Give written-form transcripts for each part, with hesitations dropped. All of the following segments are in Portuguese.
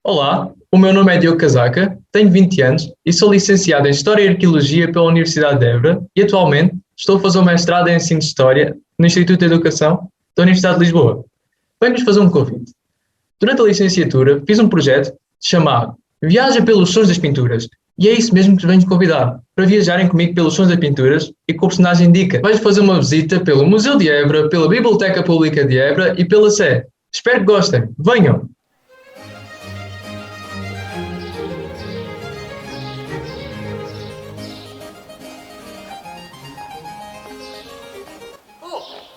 Olá, o meu nome é Diogo Casaca, tenho 20 anos e sou licenciado em História e Arqueologia pela Universidade de Évora e atualmente estou a fazer um mestrado em Ensino de História no Instituto de Educação da Universidade de Lisboa. Venho-vos fazer um convite. Durante a licenciatura fiz um projeto chamado Viaja pelos Sons das Pinturas e é isso mesmo que vos venho convidar, para viajarem comigo pelos sons das pinturas e com o personagem Dica. Vais fazer uma visita pelo Museu de Évora, pela Biblioteca Pública de Évora e pela Sé. Espero que gostem. Venham!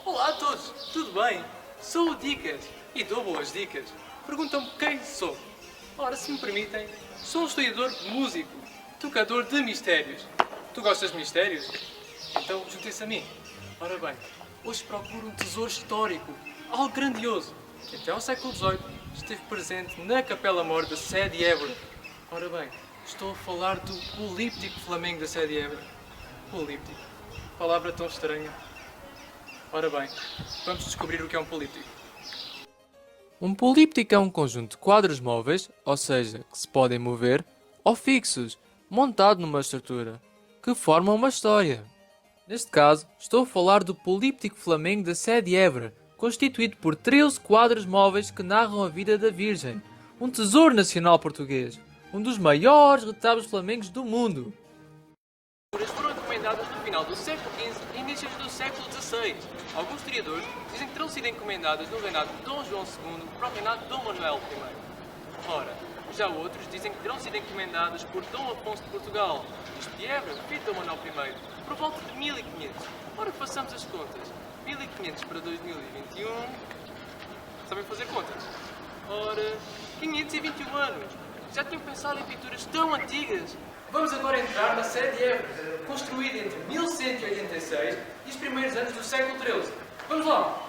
Olá a todos, tudo bem? Sou o Dicas e dou boas dicas. Perguntam-me quem sou. Ora, se me permitem, sou um historiador músico, tocador de mistérios. Tu gostas de mistérios? Então juntem-se a mim. Ora bem, hoje procuro um tesouro histórico, algo grandioso, que até ao século XVIII esteve presente na Capela Mor da Sé de Évora. Ora bem, estou a falar do Políptico Flamengo da Sé de Évora. Políptico, palavra tão estranha. Ora bem, vamos descobrir o que é um políptico. Um políptico é um conjunto de quadros móveis, ou seja, que se podem mover, ou fixos, montado numa estrutura, que formam uma história. Neste caso, estou a falar do Políptico Flamengo da Sé de Évora, constituído por 13 quadros móveis que narram a vida da Virgem, um tesouro nacional português, um dos maiores retábulos flamengos do mundo. Foram encomendadas no final do século XV e inícios do século XVI. Alguns historiadores dizem que terão sido encomendadas no reinado de Dom João II para o reinado de Dom Manuel I. Ora, já outros dizem que terão sido encomendadas por Dom Afonso de Portugal, Bispo de Évora, filho de Dom Manuel I, por volta de 1500. Ora, façamos as contas. 1500 para 2021... Sabem fazer contas? Ora, 521 anos. Já tinham pensado em pinturas tão antigas? Vamos agora entrar na Sé de Évora, construída entre 1186 e os primeiros anos do século XIII. Vamos lá!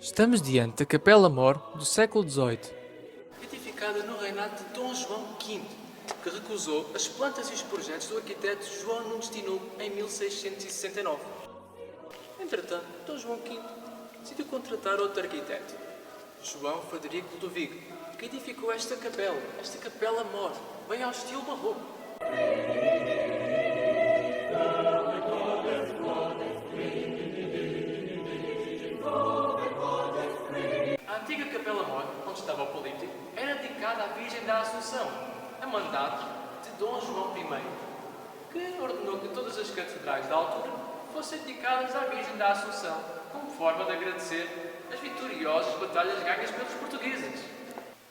Estamos diante da Capela Mor do século XVIII, edificada no reinado de Dom João V, que recusou as plantas e os projetos do arquiteto João Nunes Tinu em 1669. Entretanto, Dom João V decidiu contratar outro arquiteto, João Frederico Ludovico, que edificou esta Capela Mor, bem ao estilo barroco. A antiga Capela Mor, onde estava o políptico, era dedicada à Virgem da Assunção, a mandato de Dom João I, que ordenou que todas as catedrais da altura fossem dedicadas à Virgem da Assunção, como forma de agradecer as vitoriosas batalhas ganhas pelos portugueses.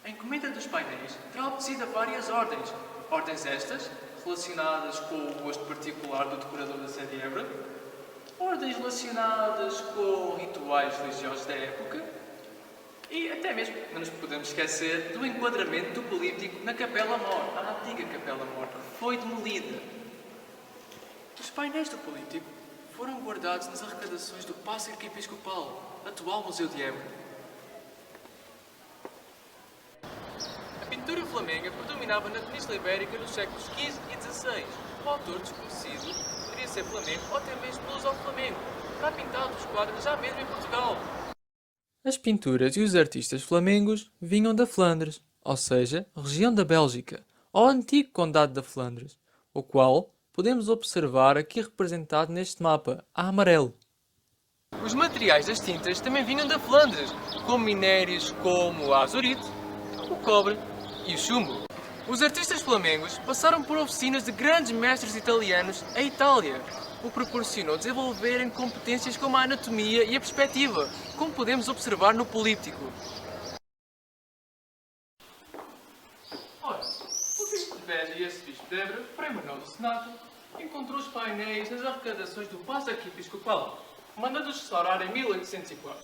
A encomenda dos painéis terá obedecido a várias ordens, ordens estas relacionadas com o gosto particular do decorador da Sé de Évora, ordens relacionadas com rituais religiosos da época e até mesmo, não nos podemos esquecer, do enquadramento do políptico na Capela Mor, a antiga Capela Mor, que foi demolida. Os painéis do políptico foram guardados nas arrecadações do Paço Arquiepiscopal, atual Museu de Évora. A pintura flamenga predominava na Península Ibérica nos séculos XV e XVI. O autor desconhecido poderia ser flamengo ou até mesmo luso-flamengo, para pintar os quadros já mesmo em Portugal. As pinturas e os artistas flamengos vinham da Flandres, ou seja, região da Bélgica, ao antigo Condado da Flandres, o qual podemos observar aqui representado neste mapa, a amarelo. Os materiais das tintas também vinham da Flandres, como minérios como a azurite, o cobre e o chumbo. Os artistas flamengos passaram por oficinas de grandes mestres italianos em Itália, o que proporcionou desenvolverem competências como a anatomia e a perspectiva, como podemos observar no políptico. Ora, o bispo de Beja e arcebispo de Évora, Frei Manuel do Senato, encontrou os painéis nas arrecadações do Paço Arquiepiscopal, mandando-os restaurar em 1804.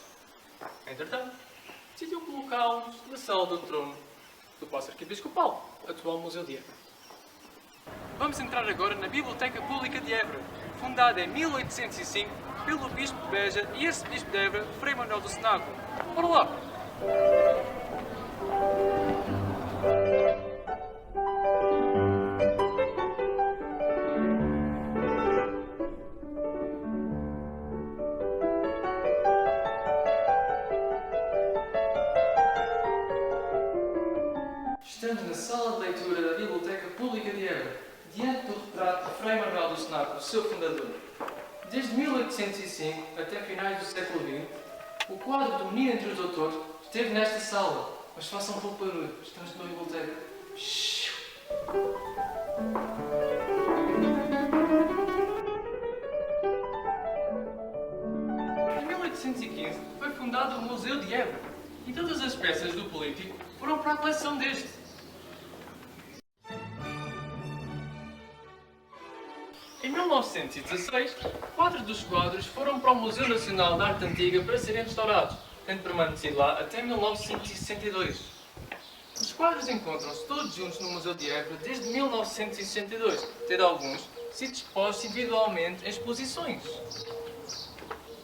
Entretanto, decidiu colocá-los na sala do trono do Paço Arquiepiscopal, atual Museu de Évora. Vamos entrar agora na Biblioteca Pública de Évora, fundada em 1805 pelo Bispo de Beja e Arcebispo de Évora, Frei Manuel do Senaco. Bora lá! Estamos na sala de leitura da Biblioteca Pública de Évora, diante do retrato de Frei Manuel do Senaco, seu fundador. Desde 1805 até finais do século XX, o quadro do Menino entre os Doutores esteve nesta sala. Mas façam um pouco de barulho, estamos numa biblioteca. Em 1815 foi fundado o Museu de Évora e todas as peças do políptico foram para a coleção deste. Em 1916, 4 dos quadros foram para o Museu Nacional de Arte Antiga para serem restaurados, tendo permanecido lá até 1962. Os quadros encontram-se todos juntos no Museu de Évora desde 1962, tendo alguns sido expostos individualmente em exposições.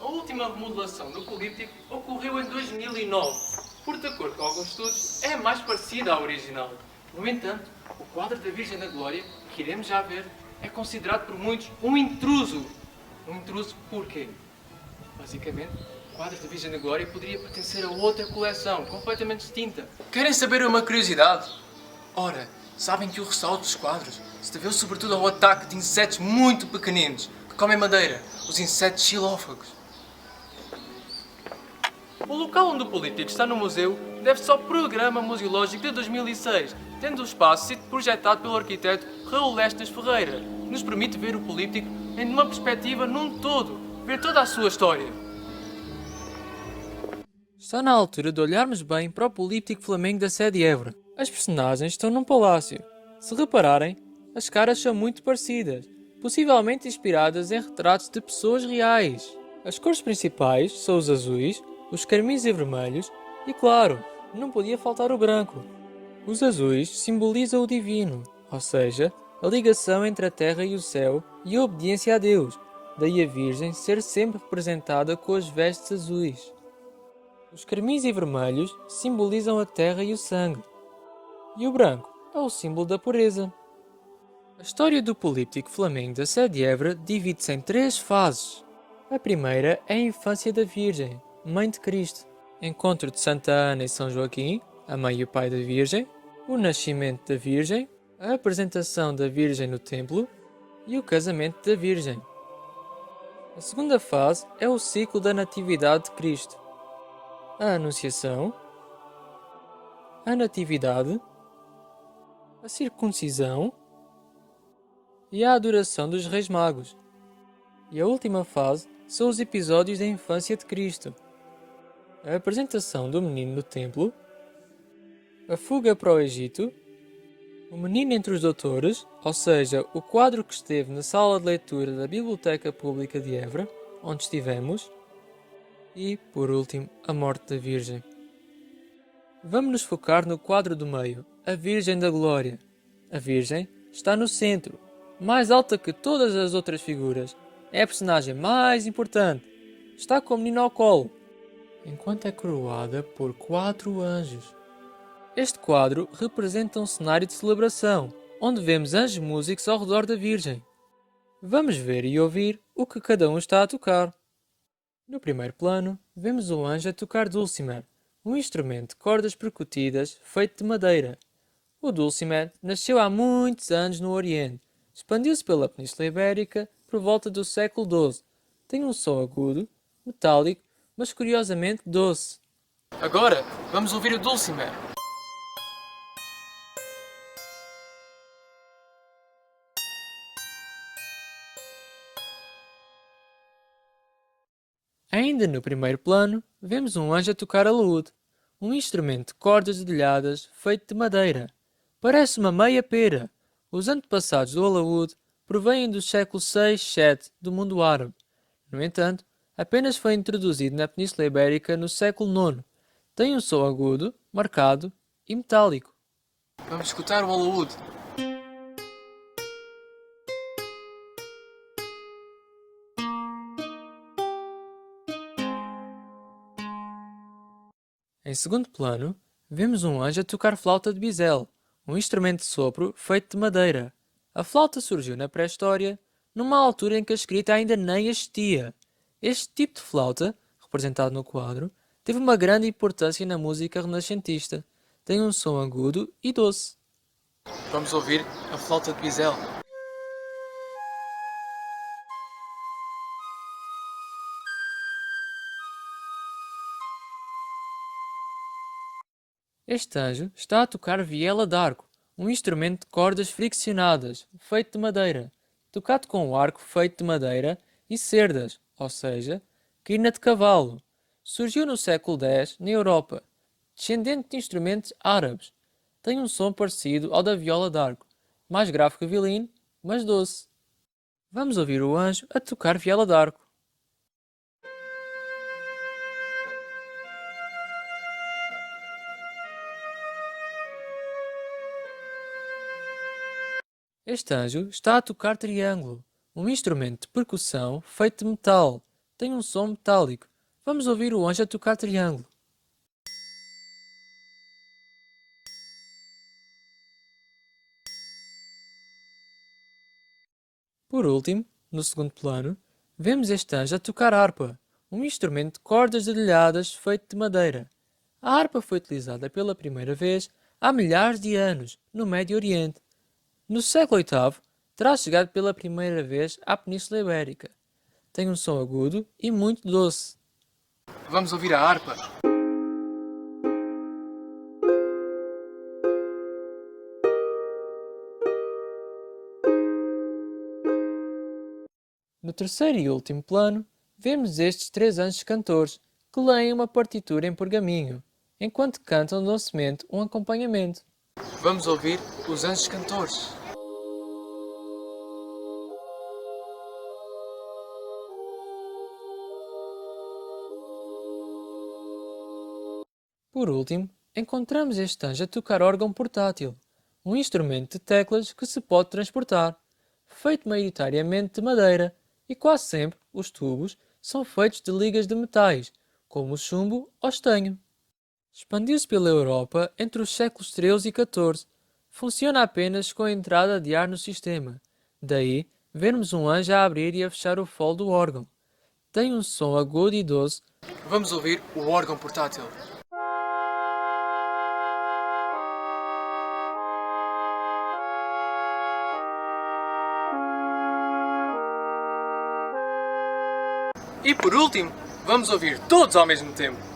A última remodelação do políptico ocorreu em 2009, por de acordo com alguns estudos, é mais parecida à original. No entanto, o quadro da Virgem da Glória, que iremos já ver, é considerado por muitos um intruso. Um intruso porquê? Basicamente, o quadro da Virgem da Glória poderia pertencer a outra coleção, completamente distinta. Querem saber uma curiosidade? Ora, sabem que o ressalto dos quadros se deveu sobretudo ao ataque de insetos muito pequeninos, que comem madeira, os insetos xilófagos. O local onde o políptico está no museu deve-se ao Programa Museológico de 2006, tendo o espaço sido projetado pelo arquiteto Raul Lestas Ferreira, que nos permite ver o políptico em uma perspectiva num todo, ver toda a sua história. Está na altura de olharmos bem para o políptico flamengo da Sé de Évora. As personagens estão num palácio. Se repararem, as caras são muito parecidas, possivelmente inspiradas em retratos de pessoas reais. As cores principais são os azuis, os carmins e vermelhos e, claro, não podia faltar o branco. Os azuis simbolizam o divino, ou seja, a ligação entre a terra e o céu e a obediência a Deus, daí a Virgem ser sempre representada com as vestes azuis. Os carmins e vermelhos simbolizam a terra e o sangue, e o branco é o símbolo da pureza. A história do políptico flamengo da Sé de Évora divide-se em 3 fases. A primeira é a infância da Virgem, Mãe de Cristo, encontro de Santa Ana e São Joaquim, a mãe e o pai da Virgem, o nascimento da Virgem, a apresentação da Virgem no templo e o casamento da Virgem. A segunda fase é o ciclo da Natividade de Cristo. A Anunciação, a Natividade, a Circuncisão e a Adoração dos Reis Magos. E a última fase são os episódios da infância de Cristo. A apresentação do menino no templo, a fuga para o Egito, o menino entre os doutores, ou seja, o quadro que esteve na sala de leitura da Biblioteca Pública de Évora, onde estivemos, e, por último, a morte da Virgem. Vamos nos focar no quadro do meio, a Virgem da Glória. A Virgem está no centro, mais alta que todas as outras figuras. É a personagem mais importante. Está com o menino ao colo, enquanto é coroada por 4 anjos. Este quadro representa um cenário de celebração, onde vemos anjos músicos ao redor da Virgem. Vamos ver e ouvir o que cada um está a tocar. No primeiro plano, vemos um anjo a tocar dulcimer, um instrumento de cordas percutidas feito de madeira. O dulcimer nasceu há muitos anos no Oriente, expandiu-se pela Península Ibérica por volta do século XII. Tem um som agudo, metálico, mas curiosamente doce. Agora, vamos ouvir o dulcimer. Ainda no primeiro plano, vemos um anjo a tocar alaúde, um instrumento de cordas dedilhadas feito de madeira. Parece uma meia pera. Os antepassados do alaúde provêm dos séculos 6 e 7 do mundo árabe. No entanto, apenas foi introduzido na Península Ibérica no século IX. Tem um som agudo, marcado e metálico. Vamos escutar o alaúde. Em segundo plano, vemos um anjo a tocar flauta de bisel, um instrumento de sopro feito de madeira. A flauta surgiu na pré-história, numa altura em que a escrita ainda nem existia. Este tipo de flauta, representado no quadro, teve uma grande importância na música renascentista. Tem um som agudo e doce. Vamos ouvir a flauta de bisel. Este anjo está a tocar viela d'arco, um instrumento de cordas friccionadas, feito de madeira, tocado com um arco feito de madeira e cerdas, ou seja, crina de cavalo. Surgiu no século X na Europa, descendente de instrumentos árabes. Tem um som parecido ao da viola d'arco, mais grave que o violino, mas doce. Vamos ouvir o anjo a tocar viola d'arco. Este anjo está a tocar triângulo, um instrumento de percussão feito de metal. Tem um som metálico. Vamos ouvir o anjo a tocar triângulo. Por último, no segundo plano, vemos este anjo a tocar harpa, um instrumento de cordas dedilhadas feito de madeira. A harpa foi utilizada pela primeira vez há milhares de anos, no Médio Oriente. No século VIII, terá chegado pela primeira vez à Península Ibérica. Tem um som agudo e muito doce. Vamos ouvir a harpa. No terceiro e último plano, vemos estes três anjos cantores que leem uma partitura em pergaminho, enquanto cantam docemente um acompanhamento. Vamos ouvir os anjos cantores. Por último, encontramos este anjo a tocar órgão portátil, um instrumento de teclas que se pode transportar, feito maioritariamente de madeira, e quase sempre os tubos são feitos de ligas de metais, como o chumbo ou estanho. Expandiu-se pela Europa entre os séculos XIII e XIV. Funciona apenas com a entrada de ar no sistema. Daí, vermos um anjo a abrir e a fechar o fole do órgão. Tem um som agudo e doce. Vamos ouvir o órgão portátil. E por último, vamos ouvir todos ao mesmo tempo.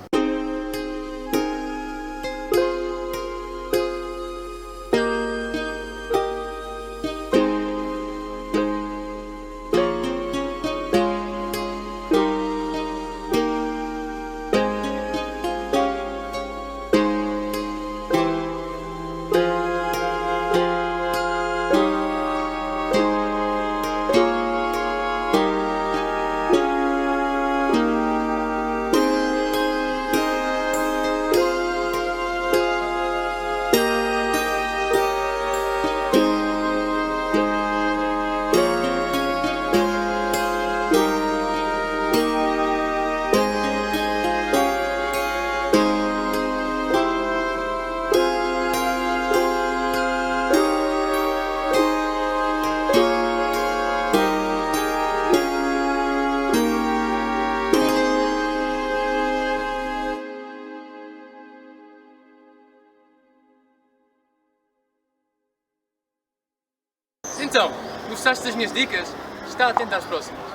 Então, gostaste das minhas dicas? Está atento às próximas.